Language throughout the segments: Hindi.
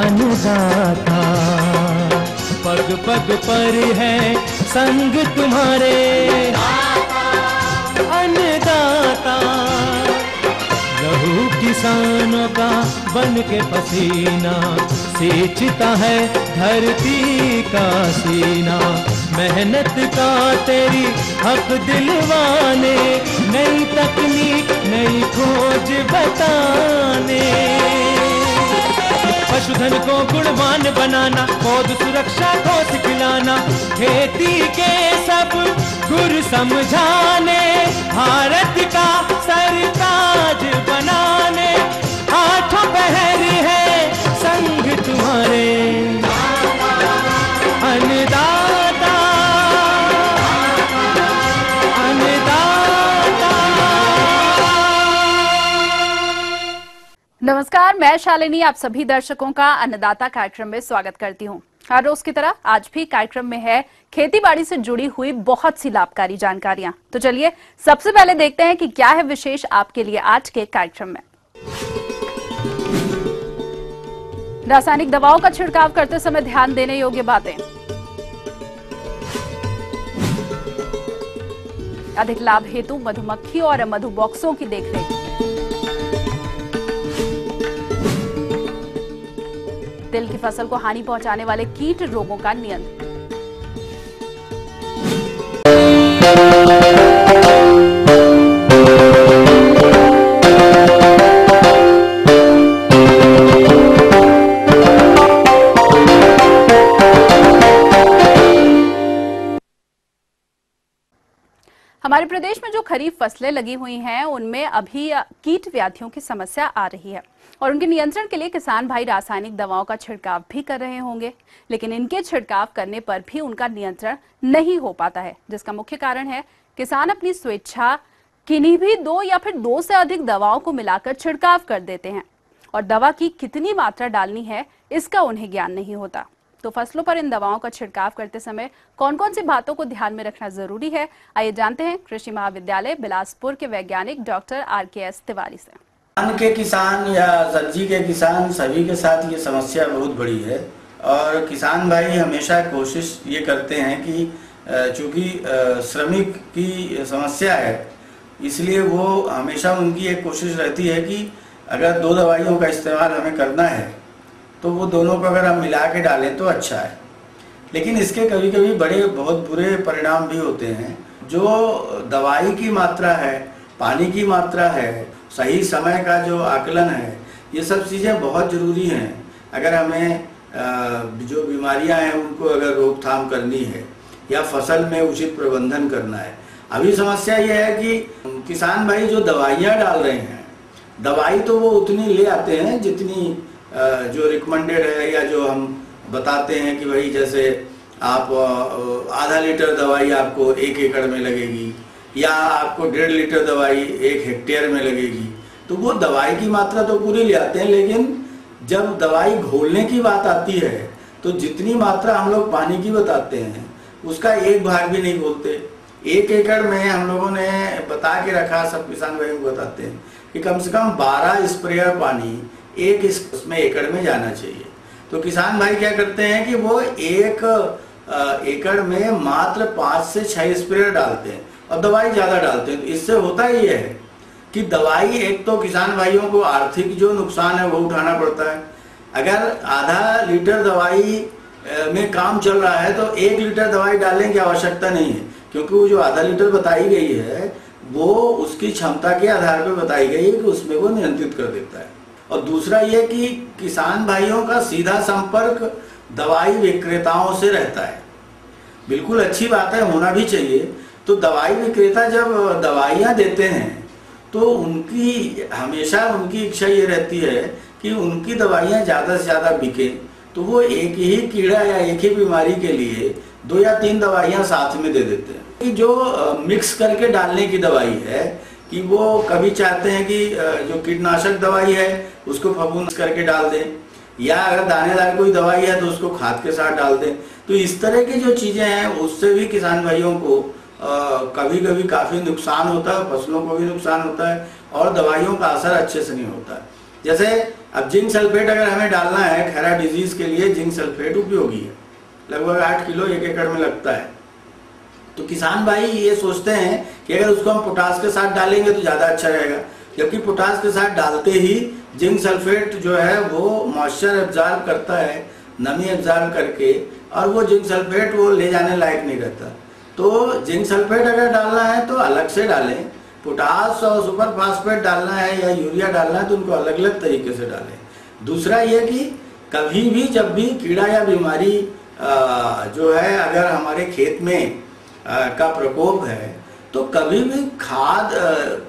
अन्नदाता। पग पग पर है संग तुम्हारे अन्नदाता। लहू किसानों का बन के पसीना सींचता है धरती का सीना। मेहनत का तेरी हक दिलवाने, नई तकनीक नई खोज बताने। पशुधन को गुणवान बनाना, पौध सुरक्षा को सिखलाना, खेती के सब गुर समझाने, भारत का सरताज बनाने। आठों पहर है संग तुम्हारे अन्नदाता अन्नदाता। नमस्कार, मैं शालिनी आप सभी दर्शकों का अन्नदाता कार्यक्रम में स्वागत करती हूं। हर रोज की तरह आज भी कार्यक्रम में है खेती बाड़ी से जुड़ी हुई बहुत सी लाभकारी जानकारियां। तो चलिए सबसे पहले देखते हैं कि क्या है विशेष आपके लिए आज के कार्यक्रम में। रासायनिक दवाओं का छिड़काव करते समय ध्यान देने योग्य बातें। अधिक लाभ हेतु मधुमक्खी और मधु बॉक्सों की देखरेख। तिल की फसल को हानि पहुंचाने वाले कीट रोगों का नियंत्रण। हमारे प्रदेश में जो खरीफ फसलें लगी हुई हैं उनमें अभी कीट व्याधियों की समस्या आ रही है और उनके नियंत्रण के लिए किसान भाई रासायनिक दवाओं का छिड़काव भी कर रहे होंगे, लेकिन इनके छिड़काव करने पर भी उनका नियंत्रण नहीं हो पाता है, जिसका मुख्य कारण है किसान अपनी स्वेच्छा किन्हीं भी दो या फिर दो से अधिक दवाओं को मिलाकर छिड़काव कर देते हैं और दवा की कितनी मात्रा डालनी है इसका उन्हें ज्ञान नहीं होता। तो फसलों पर इन दवाओं का छिड़काव करते समय कौन कौन सी बातों को ध्यान में रखना जरूरी है, आइए जानते हैं कृषि महाविद्यालय बिलासपुर के वैज्ञानिक डॉक्टर RKS तिवारी से। धान के किसान या सब्जी के किसान सभी के साथ ये समस्या बहुत बड़ी है और किसान भाई हमेशा कोशिश ये करते हैं कि चूंकि श्रमिक की समस्या है इसलिए वो हमेशा उनकी एक कोशिश रहती है कि अगर दो दवाइयों का इस्तेमाल हमें करना है तो वो दोनों को अगर हम मिला के डालें तो अच्छा है। लेकिन इसके कभी कभी बड़े बहुत बुरे परिणाम भी होते हैं। जो दवाई की मात्रा है, पानी की मात्रा है, सही समय का जो आकलन है, ये सब चीज़ें बहुत ज़रूरी हैं। अगर हमें जो बीमारियां हैं उनको अगर रोकथाम करनी है या फसल में उचित प्रबंधन करना है। अभी समस्या ये है कि किसान भाई जो दवाइयाँ डाल रहे हैं, दवाई तो वो उतनी ले आते हैं जितनी जो रिकमेंडेड है या जो हम बताते हैं कि भाई जैसे आप आधा लीटर दवाई आपको 1 एकड़ में लगेगी या आपको 1.5 लीटर दवाई 1 हेक्टेयर में लगेगी, तो वो दवाई की मात्रा तो पूरी ले आते हैं। लेकिन जब दवाई घोलने की बात आती है तो जितनी मात्रा हम लोग पानी की बताते हैं उसका 1 भाग भी नहीं घोलते। 1 एकड़ में हम लोगों ने बता के रखा, सब किसान भाइयों को बताते हैं कि कम से कम 12 स्प्रेयर पानी एक उसमें एकड़ में जाना चाहिए। तो किसान भाई क्या करते हैं कि वो 1 एकड़ में मात्र 5 से 6 स्प्रेयर डालते हैं और दवाई ज्यादा डालते हैं। तो इससे होता ही है कि दवाई एक तो किसान भाइयों को आर्थिक जो नुकसान है वो उठाना पड़ता है। अगर आधा लीटर दवाई में काम चल रहा है तो 1 लीटर दवाई डालने की आवश्यकता नहीं है, क्योंकि वो जो आधा लीटर बताई गई है वो उसकी क्षमता के आधार पर बताई गई है कि उसमें वो नियंत्रित कर देता है। और दूसरा ये कि किसान भाइयों का सीधा संपर्क दवाई विक्रेताओं से रहता है। बिल्कुल अच्छी बात है, होना भी चाहिए। तो दवाई विक्रेता जब दवाइयाँ देते हैं तो उनकी हमेशा उनकी इच्छा ये रहती है कि उनकी दवाइयाँ ज़्यादा से ज़्यादा बिके। तो वो एक ही कीड़ा या एक ही बीमारी के लिए 2 या 3 दवाइयाँ साथ में दे देते हैं। कि जो मिक्स करके डालने की दवाई है कि वो कभी चाहते हैं कि जो कीटनाशक दवाई है उसको फफूंद करके डाल दें, या अगर दानेदार कोई दवाई है तो उसको खाद के साथ डाल दें। तो इस तरह की जो चीज़ें हैं उससे भी किसान भाइयों को कभी कभी काफ़ी नुकसान होता है, फसलों को भी नुकसान होता है और दवाइयों का असर अच्छे से नहीं होता है। जैसे अब जिंक सल्फेट अगर हमें डालना है खैरा डिजीज के लिए, जिंक सल्फेट उपयोगी है, लगभग 8 किलो 1 एकड़ में लगता है। तो किसान भाई ये सोचते हैं कि अगर उसको हम पोटास के साथ डालेंगे तो ज़्यादा अच्छा रहेगा, जबकि पोटास के साथ डालते ही जिंक सल्फेट जो है वो मॉइस्चर एब्जॉर्ब करता है, नमी एब्जॉर्ब करके, और वो जिंक सल्फेट वो ले जाने लायक नहीं रहता। तो जिंक सल्फेट अगर डालना है तो अलग से डालें, पोटास और सुपर फास्फेट डालना है या यूरिया डालना है तो उनको अलग अलग तरीके से डालें। दूसरा ये कि कभी भी जब भी कीड़ा या बीमारी जो है अगर हमारे खेत में का प्रकोप है तो कभी भी खाद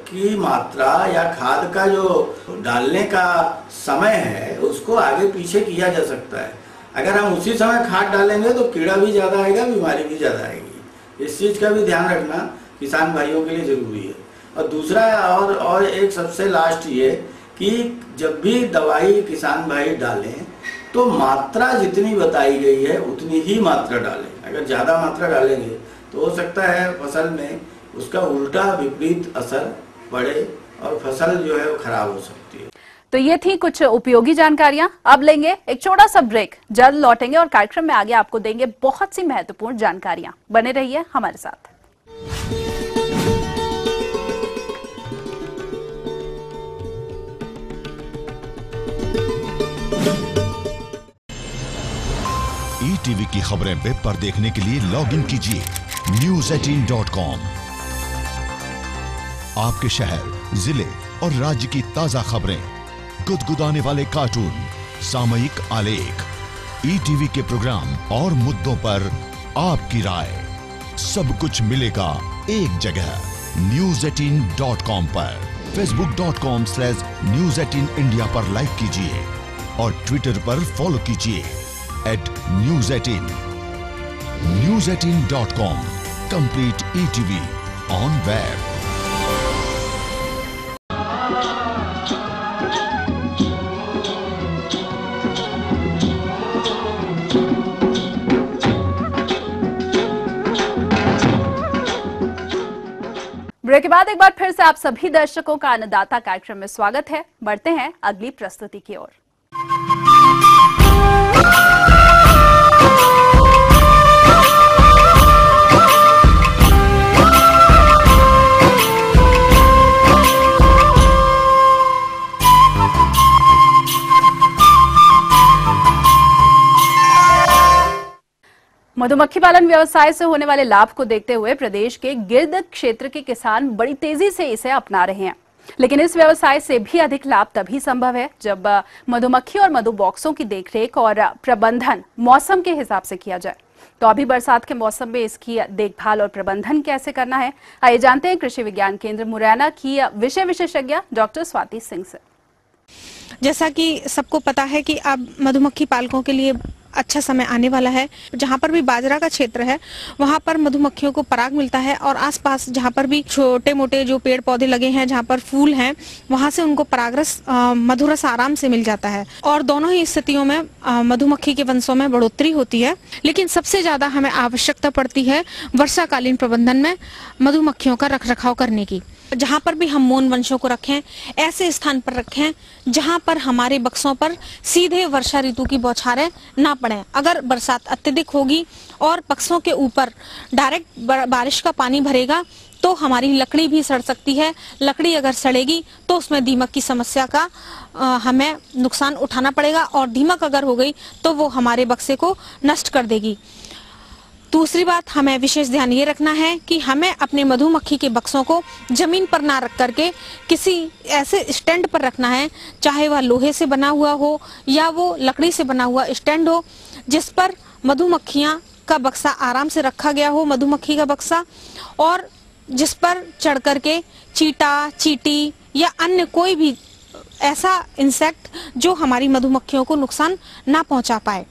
की मात्रा या खाद का जो डालने का समय है उसको आगे पीछे किया जा सकता है। अगर हम उसी समय खाद डालेंगे तो कीड़ा भी ज़्यादा आएगा, बीमारी भी ज़्यादा आएगी। इस चीज़ का भी ध्यान रखना किसान भाइयों के लिए ज़रूरी है। और दूसरा और एक सबसे लास्ट ये कि जब भी दवाई किसान भाई डालें तो मात्रा जितनी बताई गई है उतनी ही मात्रा डालें। अगर ज़्यादा मात्रा डालेंगे तो हो सकता है फसल में उसका उल्टा विपरीत असर पड़े और फसल जो है वो खराब हो सकती है। तो ये थी कुछ उपयोगी जानकारियां। अब लेंगे एक छोटा सा ब्रेक, जल्द लौटेंगे और कार्यक्रम में आगे आपको देंगे बहुत सी महत्वपूर्ण जानकारियां। बने रहिए हमारे साथ। ईटीवी की खबरें वेब पर देखने के लिए लॉग इन कीजिए news18.com। आपके शहर, जिले और राज्य की ताजा खबरें, गुदगुदाने वाले कार्टून, सामयिक आलेख, ईटीवी के प्रोग्राम और मुद्दों पर आपकी राय, सब कुछ मिलेगा एक जगह news18.com पर। facebook.com/news18india पर लाइक कीजिए और ट्विटर पर फॉलो कीजिए @news18। news18.com, complete ETV on web। Break के बाद एक बार फिर से आप सभी दर्शकों का अन्नदाता कार्यक्रम में स्वागत है। बढ़ते हैं अगली प्रस्तुति की ओर। मधुमक्खी पालन व्यवसाय से होने वाले लाभ को देखते हुए प्रदेश के गिर्द क्षेत्र के किसान बड़ी तेजी से इसे अपना रहे हैं। लेकिन इस व्यवसाय से भी अधिक लाभ तभी संभव है जब मधुमक्खी और मधु बॉक्सों की देखरेख और प्रबंधन मौसम के हिसाब से किया जाए। तो अभी बरसात के मौसम में इसकी देखभाल और प्रबंधन कैसे करना है, आइए जानते हैं कृषि विज्ञान केंद्र मुरैना की विषय विशेषज्ञ डॉक्टर स्वाति सिंह से। जैसा कि सबको पता है कि अब मधुमक्खी पालकों के लिए अच्छा समय आने वाला है। जहाँ पर भी बाजरा का क्षेत्र है वहाँ पर मधुमक्खियों को पराग मिलता है और आसपास जहाँ पर भी छोटे मोटे जो पेड़ पौधे लगे हैं, जहाँ पर फूल हैं, वहाँ से उनको परागरस मधुरस आराम से मिल जाता है और दोनों ही स्थितियों में मधुमक्खी के वंशों में बढ़ोतरी होती है। लेकिन सबसे ज्यादा हमें आवश्यकता पड़ती है वर्षाकालीन प्रबंधन में मधुमक्खियों का रखरखाव करने की। जहाँ पर भी हम मौन वंशों को रखें ऐसे स्थान पर रखें जहाँ पर हमारे बक्सों पर सीधे वर्षा ऋतु की बौछारें ना पड़े। अगर बरसात अत्यधिक होगी और बक्सों के ऊपर डायरेक्ट बारिश का पानी भरेगा तो हमारी लकड़ी भी सड़ सकती है। लकड़ी अगर सड़ेगी तो उसमें दीमक की समस्या का हमें नुकसान उठाना पड़ेगा और दीमक अगर हो गई तो वो हमारे बक्से को नष्ट कर देगी। दूसरी बात हमें विशेष ध्यान ये रखना है कि हमें अपने मधुमक्खी के बक्सों को जमीन पर ना रख करके किसी ऐसे स्टैंड पर रखना है, चाहे वह लोहे से बना हुआ हो या वो लकड़ी से बना हुआ स्टैंड हो, जिस पर मधुमक्खियां का बक्सा आराम से रखा गया हो, मधुमक्खी का बक्सा, और जिस पर चढ़ करके चीटा, चींटी या अन्य कोई भी ऐसा इंसेक्ट जो हमारी मधुमक्खियों को नुकसान ना पहुंचा पाए।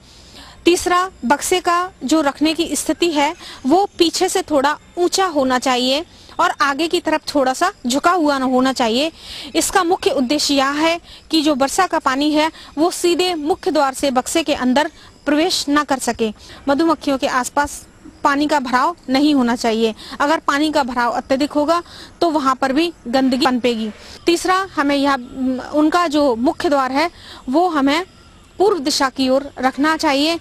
तीसरा, बक्से का जो रखने की स्थिति है वो पीछे से थोड़ा ऊंचा होना चाहिए और आगे की तरफ थोड़ा सा झुका हुआ न होना चाहिए। इसका मुख्य उद्देश्य यह है कि जो वर्षा का पानी है वो सीधे मुख्य द्वार से बक्से के अंदर प्रवेश न कर सके। मधुमक्खियों के आसपास पानी का भराव नहीं होना चाहिए। अगर पानी का भराव अत्यधिक होगा तो वहां पर भी गंदगी पनपेगी। तीसरा, हमें यह उनका जो मुख्य द्वार है वो हमें पूर्व दिशा की ओर रखना चाहिए।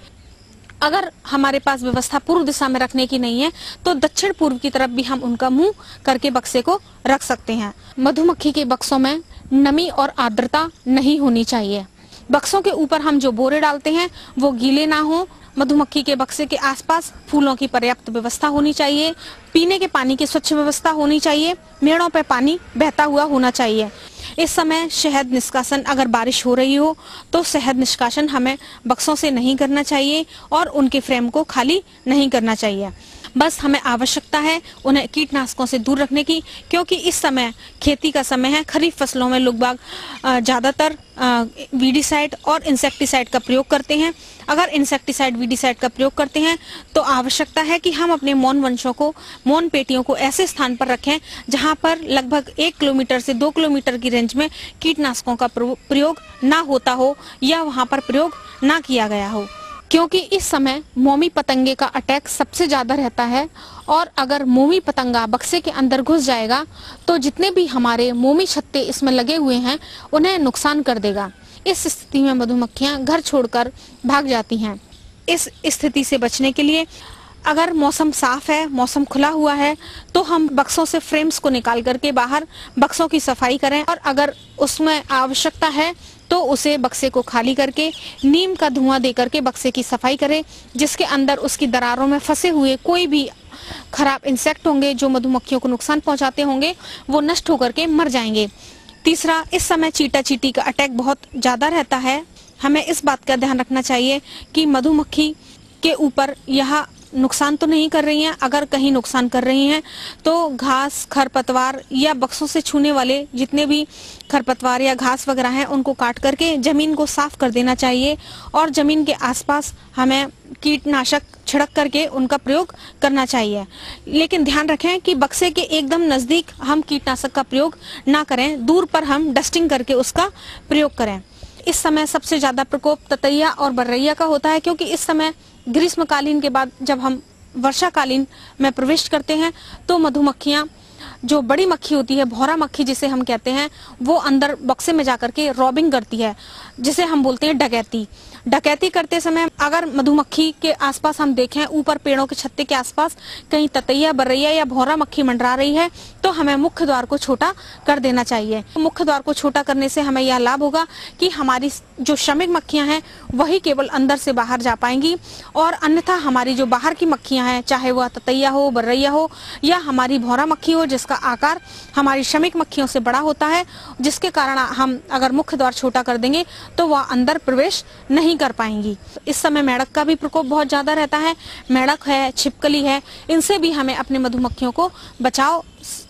अगर हमारे पास व्यवस्था पूर्व दिशा में रखने की नहीं है तो दक्षिण पूर्व की तरफ भी हम उनका मुंह करके बक्से को रख सकते हैं। मधुमक्खी के बक्सों में नमी और आर्द्रता नहीं होनी चाहिए। बक्सों के ऊपर हम जो बोरे डालते हैं वो गीले ना हो। मधुमक्खी के बक्से के आसपास फूलों की पर्याप्त व्यवस्था होनी चाहिए। पीने के पानी की स्वच्छ व्यवस्था होनी चाहिए। मेड़ों पर पानी बहता हुआ होना चाहिए। इस समय शहद निष्कासन, अगर बारिश हो रही हो तो शहद निष्कासन हमें बक्सों से नहीं करना चाहिए और उनके फ्रेम को खाली नहीं करना चाहिए। बस हमें आवश्यकता है उन्हें कीटनाशकों से दूर रखने की, क्योंकि इस समय खेती का समय है। खरीफ फसलों में लोग बाग ज्यादातर वीडीसाइड और इंसेक्टिसाइड का प्रयोग करते हैं। अगर इंसेक्टिसाइड वीडीसाइड का प्रयोग करते हैं तो आवश्यकता है कि हम अपने मौन वंशों को, मौन पेटियों को ऐसे स्थान पर रखें जहां पर लगभग 1 किलोमीटर से 2 किलोमीटर की रेंज में कीटनाशकों का प्रयोग ना होता हो या वहां पर प्रयोग ना किया गया हो, क्योंकि इस समय मोमी पतंगे का अटैक सबसे ज्यादा रहता है। और अगर मोमी पतंगा बक्से के अंदर घुस जाएगा तो जितने भी हमारे मोमी छत्ते इसमें लगे हुए हैं उन्हें नुकसान कर देगा। इस स्थिति में मधुमक्खियां घर छोड़कर भाग जाती हैं। इस स्थिति से बचने के लिए अगर मौसम साफ है, मौसम खुला हुआ है, तो हम बक्सों से फ्रेम्स को निकाल करके बाहर बक्सों की सफाई करें। और अगर उसमें आवश्यकता है तो उसे बक्से को खाली करके नीम का धुआं दे करके बक्से की सफाई करें, जिसके अंदर उसकी दरारों में फंसे हुए कोई भी खराब इंसेक्ट होंगे जो मधुमक्खियों को नुकसान पहुंचाते होंगे वो नष्ट होकर के मर जाएंगे। तीसरा, इस समय चीटा चींटी का अटैक बहुत ज्यादा रहता है। हमें इस बात का ध्यान रखना चाहिए कि मधुमक्खी के ऊपर यह नुकसान तो नहीं कर रही हैं। अगर कहीं नुकसान कर रही हैं तो घास, खरपतवार या बक्सों से छूने वाले जितने भी खरपतवार या घास वगैरह हैं उनको काट करके जमीन को साफ कर देना चाहिए। और जमीन के आसपास हमें कीटनाशक छिड़क करके उनका प्रयोग करना चाहिए। लेकिन ध्यान रखें कि बक्से के एकदम नजदीक हम कीटनाशक का प्रयोग ना करें, दूर पर हम डस्टिंग करके उसका प्रयोग करें। इस समय सबसे ज्यादा प्रकोप ततैया और बर्रैया का होता है, क्योंकि इस समय ग्रीष्मकालीन के बाद जब हम वर्षाकालीन में प्रवेश करते हैं तो मधुमक्खियां, जो बड़ी मक्खी होती है, भौरा मक्खी जिसे हम कहते हैं, वो अंदर बक्से में जाकर के रॉबिंग करती है, जिसे हम बोलते हैं डकैती। डकैती करते समय अगर मधुमक्खी के आसपास हम देखें, ऊपर पेड़ों के छत्ते के आसपास कहीं ततैया, बर्रैया या भौरा मक्खी मंडरा रही है तो हमें मुख्य द्वार को छोटा कर देना चाहिए। मुख्य द्वार को छोटा करने से हमें यह लाभ होगा कि हमारी जो श्रमिक मक्खियां हैं वही केवल अंदर से बाहर जा पाएंगी, और अन्यथा हमारी जो बाहर की मक्खियां हैं, चाहे वह ततैया हो, बर्रैया हो या हमारी भौरा मक्खी हो, जिसका आकार हमारी श्रमिक मक्खियों से बड़ा होता है, जिसके कारण हम अगर मुख्य द्वार छोटा कर देंगे तो वह अंदर प्रवेश नहीं कर पाएंगी। इस समय मेढक का भी प्रकोप बहुत ज्यादा रहता है। मेढक है, छिपकली है, इनसे भी हमें अपने मधुमक्खियों को बचाव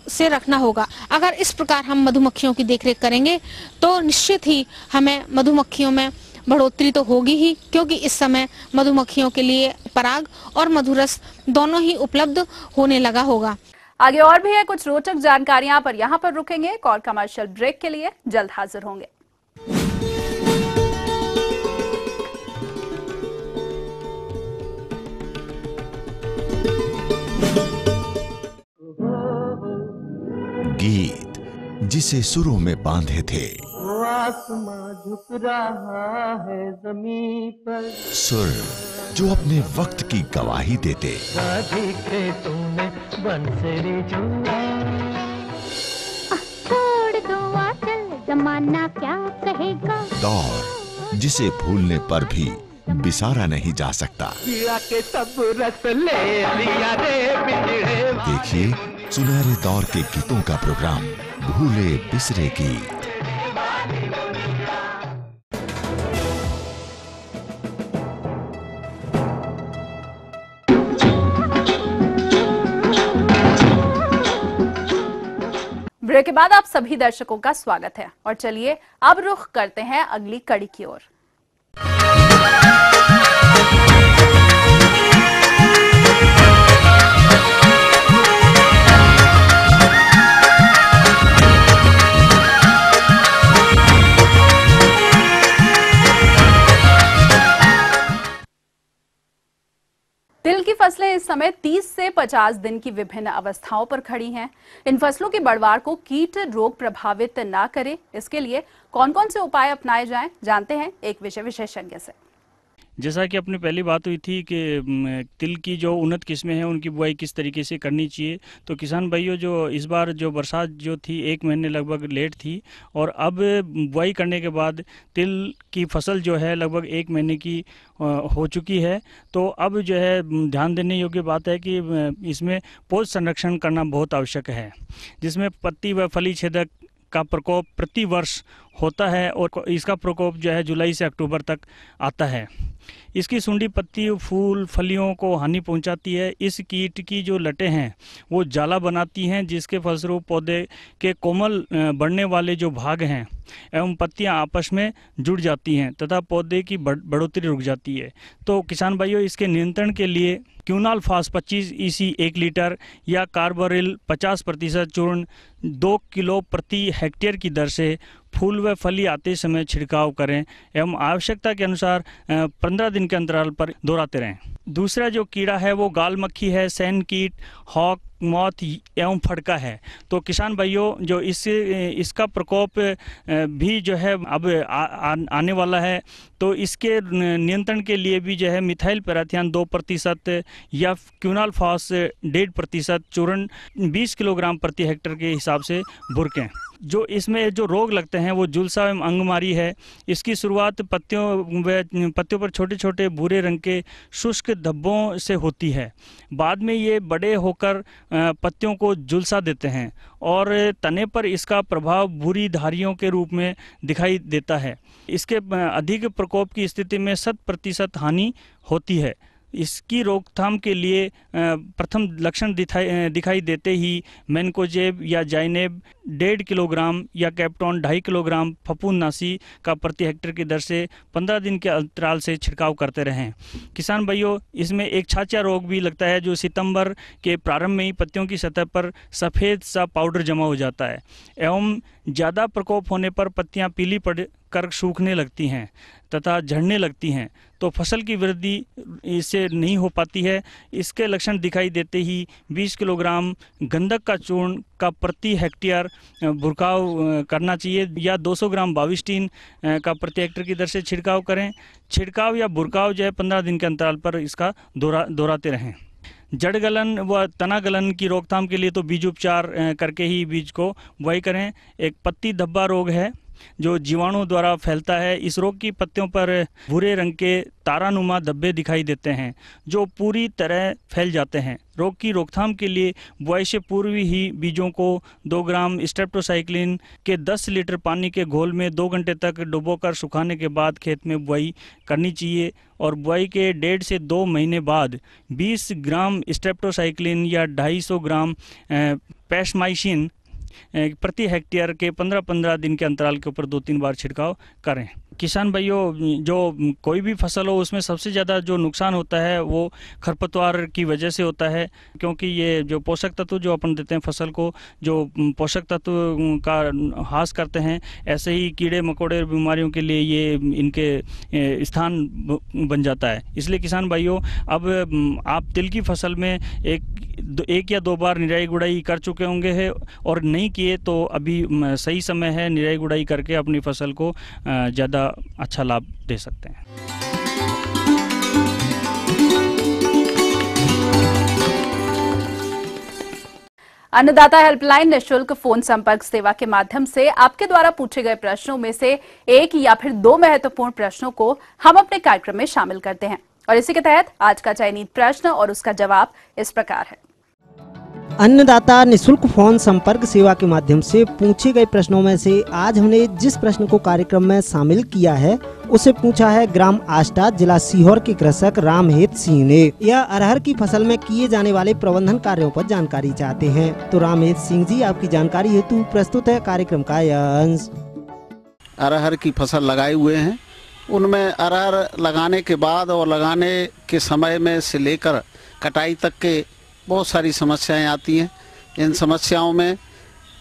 से रखना होगा। अगर इस प्रकार हम मधुमक्खियों की देखरेख करेंगे तो निश्चित ही हमें मधुमक्खियों में बढ़ोतरी तो होगी ही, क्योंकि इस समय मधुमक्खियों के लिए पराग और मधुरस दोनों ही उपलब्ध होने लगा होगा। आगे और भी है कुछ रोचक जानकारियां, पर यहाँ पर रुकेंगे। एक और कमर्शियल ब्रेक के लिए जल्द हाजिर होंगे। गीत जिसे सुरों में बांधे थे, आसमां झुक रहा है जमीन पर, सुर जो अपने वक्त की गवाही देते, शादी के तूने बंसरी छुआ, छोड़ दो आंचल, जमाना क्या कहेगा, दौर जिसे भूलने पर भी बिसारा नहीं जा सकता। पिया के सब रस ले लिया रे बिछड़े। देखिए सुनहरे दौर के गीतों का प्रोग्राम भूले बिसरे गीत। ब्रेक के बाद आप सभी दर्शकों का स्वागत है और चलिए अब रुख करते हैं अगली कड़ी की ओर। दिल की फसलें इस समय 30 से 50 दिन की विभिन्न अवस्थाओं पर खड़ी हैं। इन फसलों की बढ़वार को कीट रोग प्रभावित ना करे, इसके लिए कौन कौन से उपाय अपनाए जाएं, जानते हैं एक विषय विशेषज्ञ से। जैसा कि अपनी पहली बात हुई थी कि तिल की जो उन्नत किस्में हैं उनकी बुआई किस तरीके से करनी चाहिए, तो किसान भाइयों जो इस बार जो बरसात जो थी 1 महीने लगभग लेट थी और अब बुआई करने के बाद तिल की फसल जो है लगभग 1 महीने की हो चुकी है। तो अब जो है ध्यान देने योग्य बात है कि इसमें पोष संरक्षण करना बहुत आवश्यक है, जिसमें पत्ती व फली छेदक का प्रकोप प्रति वर्ष होता है और इसका प्रकोप जो है जुलाई से अक्टूबर तक आता है। इसकी सूंडी पत्ती फूल फलियों को हानि पहुंचाती है। इस कीट की जो लटें हैं वो जाला बनाती हैं, जिसके फलस्वरूप पौधे के कोमल बढ़ने वाले जो भाग हैं एवं पत्तियां आपस में जुड़ जाती हैं तथा पौधे की बढ़ोतरी रुक जाती है। तो किसान भाइयों, इसके नियंत्रण के लिए क्यूनाल्फास 25 EC 1 लीटर या कार्बारिल 50% चूर्ण 2 किलो प्रति हेक्टेयर की दर से फूल व फली आते समय छिड़काव करें एवं आवश्यकता के अनुसार 15 दिन के अंतराल पर दोहराते रहें। दूसरा जो कीड़ा है वो गाल मक्खी है, सैन कीट, हॉक मौत एवं फड़का है। तो किसान भाइयों, जो इसका प्रकोप भी जो है अब आने वाला है, तो इसके नियंत्रण के लिए भी जो है मिथाइल पैराथियन 2% या क्यूनाल्फास 1.5% चूर्ण 20 किलोग्राम प्रति हेक्टेयर के हिसाब से बुरकें। जो इसमें जो रोग लगते हैं वो झुलसा एवं अंगमारी है। इसकी शुरुआत पत्तियों पर छोटे छोटे भूरे रंग के शुष्क धब्बों से होती है। बाद में ये बड़े होकर पत्तियों को झुलसा देते हैं और तने पर इसका प्रभाव भूरी धारियों के रूप में दिखाई देता है। इसके अधिक प्रकोप की स्थिति में 100% हानि होती है। इसकी रोकथाम के लिए प्रथम लक्षण दिखाई देते ही मैनकोजेब या जाइनेब 1.5 किलोग्राम या कैप्टॉन 2.5 किलोग्राम फफूंदनाशी का प्रति हेक्टेयर की दर से 15 दिन के अंतराल से छिड़काव करते रहें। किसान भाइयों, इसमें एक छाछा रोग भी लगता है जो सितंबर के प्रारंभ में ही पत्तियों की सतह पर सफ़ेद सा पाउडर जमा हो जाता है एवं ज़्यादा प्रकोप होने पर पत्तियां पीली पड़ कर सूखने लगती हैं तथा झड़ने लगती हैं, तो फसल की वृद्धि इससे नहीं हो पाती है। इसके लक्षण दिखाई देते ही 20 किलोग्राम गंधक का चूर्ण का प्रति हेक्टेयर बुरकाव करना चाहिए या 200 ग्राम बाविस्टीन का प्रति हेक्टेयर की दर से छिड़काव करें। छिड़काव या बुरकाव जो है 15 दिन के अंतराल पर इसका दोहराते रहें। जड़ गलन व तना गलन की रोकथाम के लिए तो बीज उपचार करके ही बीज को बुआई करें। एक पत्ती धब्बा रोग है जो जीवाणु द्वारा फैलता है। इस रोग की पत्तियों पर भूरे रंग के तारानुमा धब्बे दिखाई देते हैं जो पूरी तरह फैल जाते हैं। रोग की रोकथाम के लिए बुआई से पूर्व ही बीजों को 2 ग्राम स्ट्रेप्टोसाइक्लिन के 10 लीटर पानी के घोल में 2 घंटे तक डुबोकर सुखाने के बाद खेत में बुआई करनी चाहिए और बुआई के 1.5 से 2 महीने बाद 20 ग्राम स्ट्रेप्टोसाइक्लिन या 250 ग्राम पैस्माइसिन प्रति हेक्टेयर के 15-15 दिन के अंतराल के ऊपर 2-3 बार छिड़काव करें। किसान भाइयों, जो कोई भी फसल हो उसमें सबसे ज़्यादा जो नुकसान होता है वो खरपतवार की वजह से होता है, क्योंकि ये जो पोषक तत्व जो अपन देते हैं फसल को, जो पोषक तत्व का ह्रास करते हैं, ऐसे ही कीड़े मकोड़े बीमारियों के लिए ये इनके स्थान बन जाता है। इसलिए किसान भाइयों, अब आप तिल की फसल में एक या 2 बार निराई गुड़ाई कर चुके होंगे हैं और नहीं किए तो अभी सही समय है, निराई गुड़ाई करके अपनी फसल को ज़्यादा अच्छा लाभ दे सकते हैं। अन्नदाता हेल्पलाइन निःशुल्क फोन संपर्क सेवा के माध्यम से आपके द्वारा पूछे गए प्रश्नों में से एक या फिर 2 महत्वपूर्ण प्रश्नों को हम अपने कार्यक्रम में शामिल करते हैं और इसी के तहत आज का चयनित प्रश्न और उसका जवाब इस प्रकार है। अन्नदाता निःशुल्क फोन संपर्क सेवा के माध्यम से पूछे गए प्रश्नों में से आज हमने जिस प्रश्न को कार्यक्रम में शामिल किया है उसे पूछा है ग्राम आष्टा, जिला सीहोर के कृषक रामहेत सिंह ने। यह अरहर की फसल में किए जाने वाले प्रबंधन कार्यों पर जानकारी चाहते हैं। तो रामहेत सिंह जी, आपकी जानकारी हेतु प्रस्तुत है कार्यक्रम का यह अंश। अरहर की फसल लगाए हुए हैं, उनमें अरहर लगाने के बाद और लगाने के समय में से लेकर कटाई तक के बहुत सारी समस्याएं आती हैं। इन समस्याओं में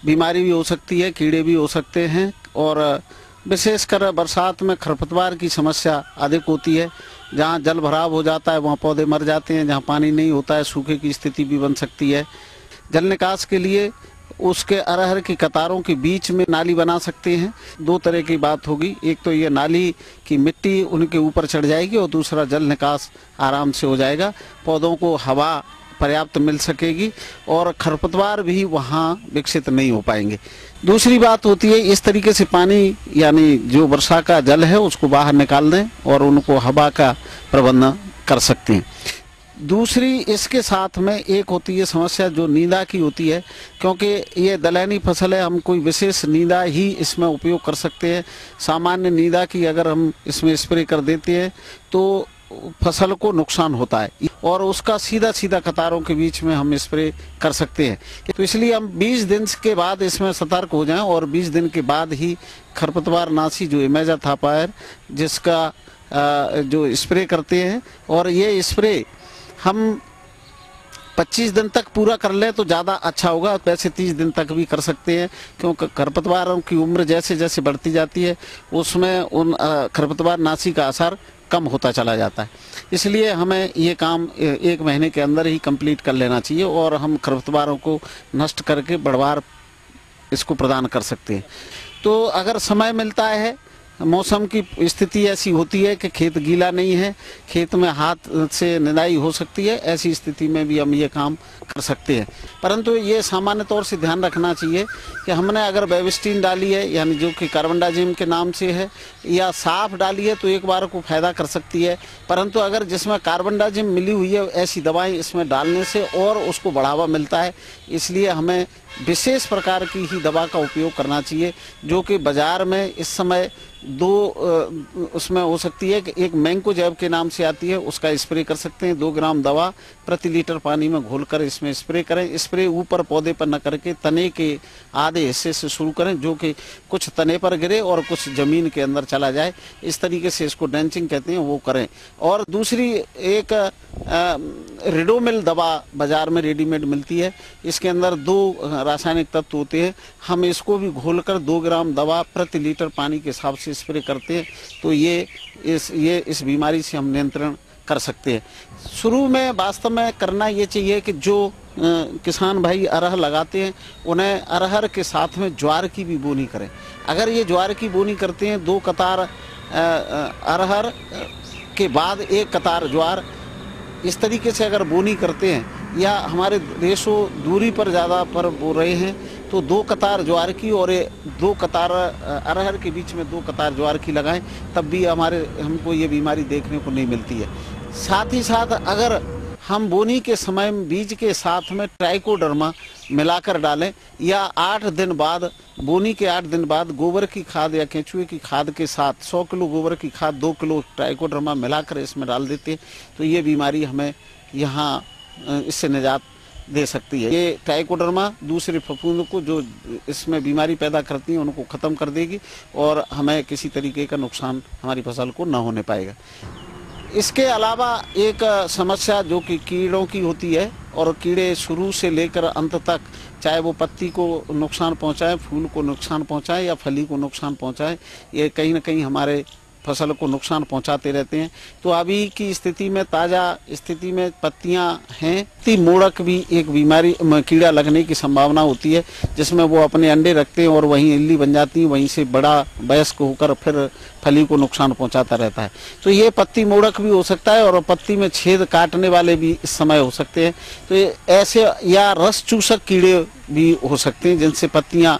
बीमारी भी हो सकती है, कीड़े भी हो सकते हैं और विशेषकर बरसात में खरपतवार की समस्या अधिक होती है। जहाँ जल भराव हो जाता है वहाँ पौधे मर जाते हैं, जहाँ पानी नहीं होता है सूखे की स्थिति भी बन सकती है। जल निकास के लिए उसके अरहर की कतारों के बीच में नाली बना सकते हैं। दो तरह की बात होगी, एक तो ये नाली की मिट्टी उनके ऊपर चढ़ जाएगी और दूसरा जल निकास आराम से हो जाएगा, पौधों को हवा पर्याप्त मिल सकेगी और खरपतवार भी वहाँ विकसित नहीं हो पाएंगे। दूसरी बात होती है इस तरीके से पानी यानी जो वर्षा का जल है उसको बाहर निकाल दें और उनको हवा का प्रबंधन कर सकते हैं। दूसरी इसके साथ में एक होती है समस्या जो नींदा की होती है, क्योंकि ये दलहनी फसल है, हम कोई विशेष नींदा ही इसमें उपयोग कर सकते हैं। सामान्य नींदा की अगर हम इसमें स्प्रे कर देते हैं तो फसल को नुकसान होता है और उसका सीधा सीधा कतारों के बीच में हम स्प्रे कर सकते हैं। तो इसलिए हम 20 दिन के बाद इसमें सतर्क हो जाएं और 20 दिन के बाद ही खरपतवार नाशी जो इमेजाथापायर जिसका जो स्प्रे करते हैं, और ये स्प्रे हम 25 दिन तक पूरा कर लें तो ज़्यादा अच्छा होगा। वैसे 30 दिन तक भी कर सकते हैं, क्योंकि खरपतवारों की उम्र जैसे जैसे बढ़ती जाती है उसमें उन खरपतवार नाशी का असर कम होता चला जाता है। इसलिए हमें ये काम 1 महीने के अंदर ही कंप्लीट कर लेना चाहिए और हम खरपतवारों को नष्ट करके बढ़वार इसको प्रदान कर सकते हैं। तो अगर समय मिलता है, मौसम की स्थिति ऐसी होती है कि खेत गीला नहीं है, खेत में हाथ से निदाई हो सकती है, ऐसी स्थिति में भी हम ये काम कर सकते हैं। परंतु ये सामान्य तौर से ध्यान रखना चाहिए कि हमने अगर बेविस्टीन डाली है यानी जो कि कार्बनडाजिम के नाम से है या साफ डाली है तो एक बार को फायदा कर सकती है, परंतु अगर जिसमें कार्बनडाजिम मिली हुई है ऐसी दवाएं इसमें डालने से और उसको बढ़ावा मिलता है। इसलिए हमें विशेष प्रकार की ही दवा का उपयोग करना चाहिए, जो कि बाजार में इस समय 2 उसमें हो सकती है कि एक मैंकोजैब के नाम से आती है, उसका स्प्रे कर सकते हैं। 2 ग्राम दवा प्रति लीटर पानी में घोलकर इसमें स्प्रे करें। स्प्रे ऊपर पौधे पर न करके तने के आधे हिस्से से शुरू करें, जो कि कुछ तने पर गिरे और कुछ जमीन के अंदर चला जाए। इस तरीके से इसको ड्रेंचिंग कहते हैं, वो करें। और दूसरी एक रिडोमिल दवा बाजार में रेडीमेड मिलती है, इसके अंदर 2 रासायनिक तत्व होते हैं। हम इसको भी घोलकर 2 ग्राम दवा प्रति लीटर पानी के हिसाब से स्प्रे करते हैं, तो ये इस बीमारी से हम नियंत्रण कर सकते हैं। शुरू में वास्तव में करना ये चाहिए कि जो किसान भाई अरहर लगाते हैं उन्हें अरहर के साथ में ज्वार की भी बोनी करें। अगर ये ज्वार की बोनी करते हैं 2 कतार अरहर के बाद 1 कतार ज्वार, इस तरीके से अगर बोनी करते हैं, या हमारे रेशो दूरी पर ज़्यादा पर बो रहे हैं तो 2 कतार ज्वार की और 2 कतार अरहर के बीच में 2 कतार ज्वार की लगाएं, तब भी हमको ये बीमारी देखने को नहीं मिलती है। साथ ही साथ अगर हम बोनी के समय बीज के साथ में ट्राइकोडर्मा मिलाकर डालें, या 8 दिन बाद, बोनी के 8 दिन बाद गोबर की खाद या केंचुए की खाद के साथ 100 किलो गोबर की खाद 2 किलो ट्राइकोडर्मा मिलाकर इसमें डाल देते हैं, तो ये बीमारी हमें यहाँ इससे निजात दे सकती है। ये ट्राइकोडर्मा दूसरे फफूंद को जो इसमें बीमारी पैदा करती है उनको ख़त्म कर देगी और हमें किसी तरीके का नुकसान हमारी फसल को न होने पाएगा। इसके अलावा एक समस्या जो कि कीड़ों की होती है, और कीड़े शुरू से लेकर अंत तक, चाहे वो पत्ती को नुकसान पहुंचाए, फूल को नुकसान पहुंचाए या फली को नुकसान पहुंचाए, ये कहीं ना कहीं हमारे फसल को नुकसान पहुंचाते रहते हैं। तो अभी की स्थिति में, ताज़ा स्थिति में पत्तियां हैं, पत्ती मोड़क भी एक बीमारी, कीड़ा लगने की संभावना होती है, जिसमें वो अपने अंडे रखते हैं और वहीं इल्ली बन जाती है, वहीं से बड़ा वयस्क होकर फिर फली को नुकसान पहुंचाता रहता है। तो ये पत्ती मोड़क भी हो सकता है और पत्ती में छेद काटने वाले भी इस समय हो सकते हैं। तो ऐसे, या रस चूसक कीड़े भी हो सकते हैं जिनसे पत्तियां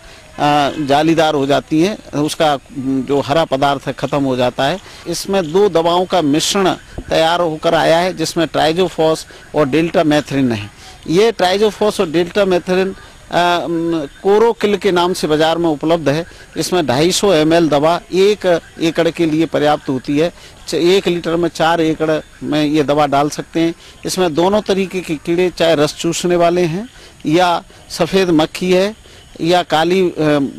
जालीदार हो जाती हैं, उसका जो हरा पदार्थ है खत्म हो जाता है। इसमें 2 दवाओं का मिश्रण तैयार होकर आया है, जिसमें ट्राइजोफॉस और डेल्टामेथरिन है। ये ट्राइजोफॉस और डेल्टामेथरिन कोरोकिल के नाम से बाजार में उपलब्ध है। इसमें 250 ml दवा 1 एकड़ के लिए पर्याप्त होती है। 1 लीटर में 4 एकड़ में ये दवा डाल सकते हैं। इसमें दोनों तरीके के कीड़े, चाहे रस चूसने वाले हैं या सफ़ेद मक्खी है या काली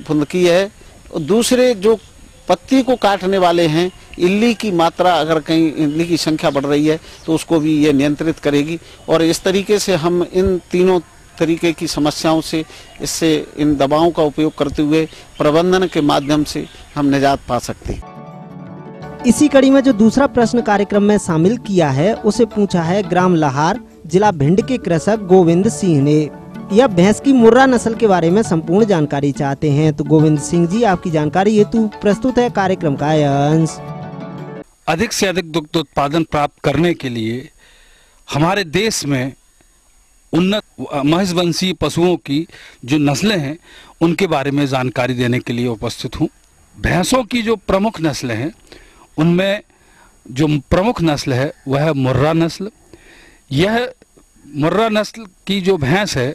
फुंदकी है, दूसरे जो पत्ती को काटने वाले हैं, इल्ली की मात्रा, अगर कहीं इल्ली की संख्या बढ़ रही है तो उसको भी ये नियंत्रित करेगी। और इस तरीके से हम इन तीनों तरीके की समस्याओं से इससे इन दवाओं का उपयोग करते हुए प्रबंधन के माध्यम से हम निजात पा सकते हैं। इसी कड़ी में जो दूसरा प्रश्न कार्यक्रम में शामिल किया है उसे पूछा है ग्राम लहार जिला भिंड के कृषक गोविंद सिंह ने। यह भैंस की मुर्रा नस्ल के बारे में संपूर्ण जानकारी चाहते हैं। तो गोविंद सिंह जी, आपकी जानकारी हेतु प्रस्तुत है कार्यक्रम का यह अंश। अधिक से अधिक दुग्ध उत्पादन प्राप्त करने के लिए हमारे देश में उन्नत महिषवंशीय पशुओं की जो नस्लें हैं उनके बारे में जानकारी देने के लिए उपस्थित हूँ। भैंसों की जो प्रमुख नस्लें हैं उनमें जो प्रमुख नस्ल है वह है मुर्रा नस्ल। यह मुर्रा नस्ल की जो भैंस है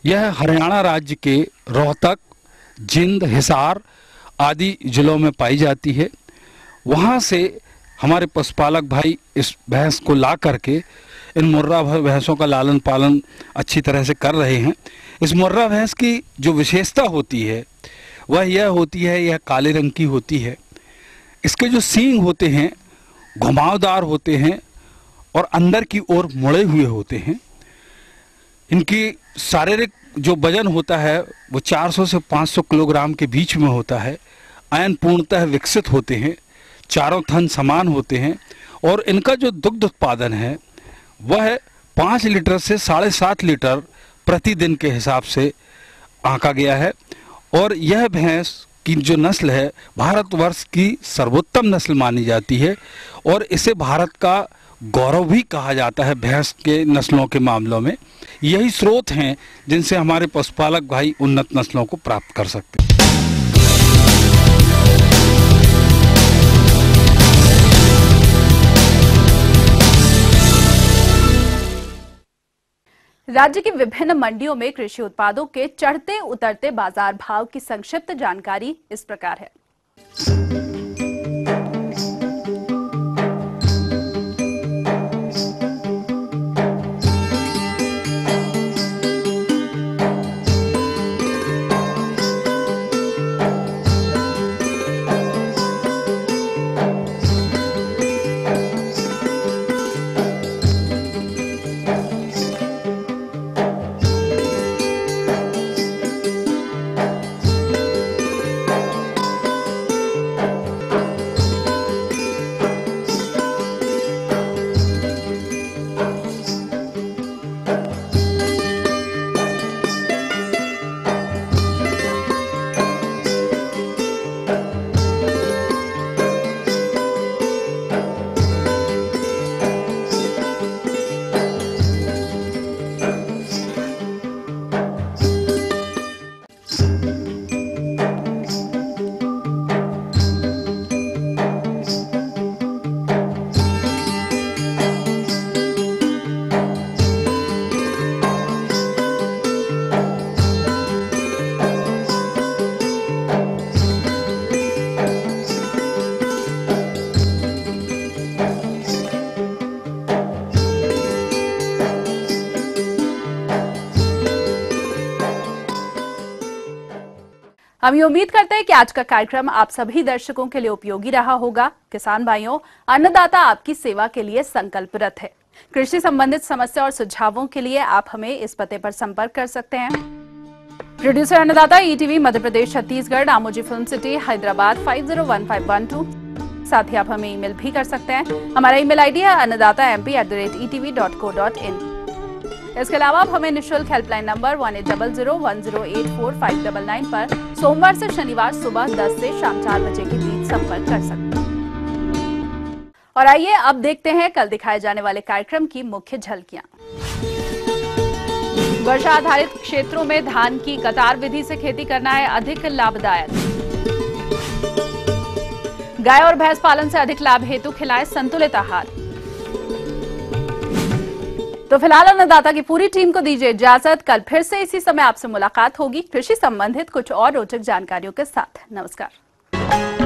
यह हरियाणा राज्य के रोहतक, जिंद, हिसार आदि जिलों में पाई जाती है। वहाँ से हमारे पशुपालक भाई इस भैंस को ला करके इन मुर्रा भैंसों का लालन पालन अच्छी तरह से कर रहे हैं। इस मुर्रा भैंस की जो विशेषता होती है वह यह होती है, यह काले रंग की होती है। इसके जो सींग होते हैं घुमावदार होते हैं और अंदर की ओर मुड़े हुए होते हैं। इनकी शारीरिक जो वजन होता है वो 400 से 500 किलोग्राम के बीच में होता है। आयन पूर्णतः विकसित होते हैं, चारों थन समान होते हैं और इनका जो दुग्ध उत्पादन है वह 5 लीटर से 7.5 लीटर प्रतिदिन के हिसाब से आंका गया है। और यह भैंस की जो नस्ल है भारतवर्ष की सर्वोत्तम नस्ल मानी जाती है और इसे भारत का गौरव भी कहा जाता है। भैंस के नस्लों के मामलों में यही स्रोत हैं जिनसे हमारे पशुपालक भाई उन्नत नस्लों को प्राप्त कर सकते हैं। राज्य की विभिन्न मंडियों में कृषि उत्पादों के चढ़ते उतरते बाजार भाव की संक्षिप्त जानकारी इस प्रकार है। हम ये उम्मीद करते हैं कि आज का कार्यक्रम आप सभी दर्शकों के लिए उपयोगी रहा होगा। किसान भाइयों, अन्नदाता आपकी सेवा के लिए संकल्परत है। कृषि संबंधित समस्या और सुझावों के लिए आप हमें इस पते पर संपर्क कर सकते हैं। प्रोड्यूसर अन्नदाता, ETV Madhya Pradesh Chhattisgarh, Ramoji film city, Hyderabad 501512। साथ ही आप हमें ईमेल भी कर सकते हैं। हमारा ईमेल आईडी है annadatami@etv.co.in। इसके अलावा आप हमें निःशुल्क हेल्पलाइन नंबर 180010084599 पर सोमवार से शनिवार सुबह 10 से शाम 4 बजे के बीच संपर्क कर सकते हैं। और आइए अब देखते हैं कल दिखाए जाने वाले कार्यक्रम की मुख्य झलकियां। वर्षा आधारित क्षेत्रों में धान की कतार विधि से खेती करना है अधिक लाभदायक। गाय और भैंस पालन से अधिक लाभ हेतु खिलाएं संतुलित आहार। तो फिलहाल अन्नदाता की पूरी टीम को दीजिए इजाजत। कल फिर से इसी समय आपसे मुलाकात होगी कृषि संबंधित कुछ और रोचक जानकारियों के साथ। नमस्कार।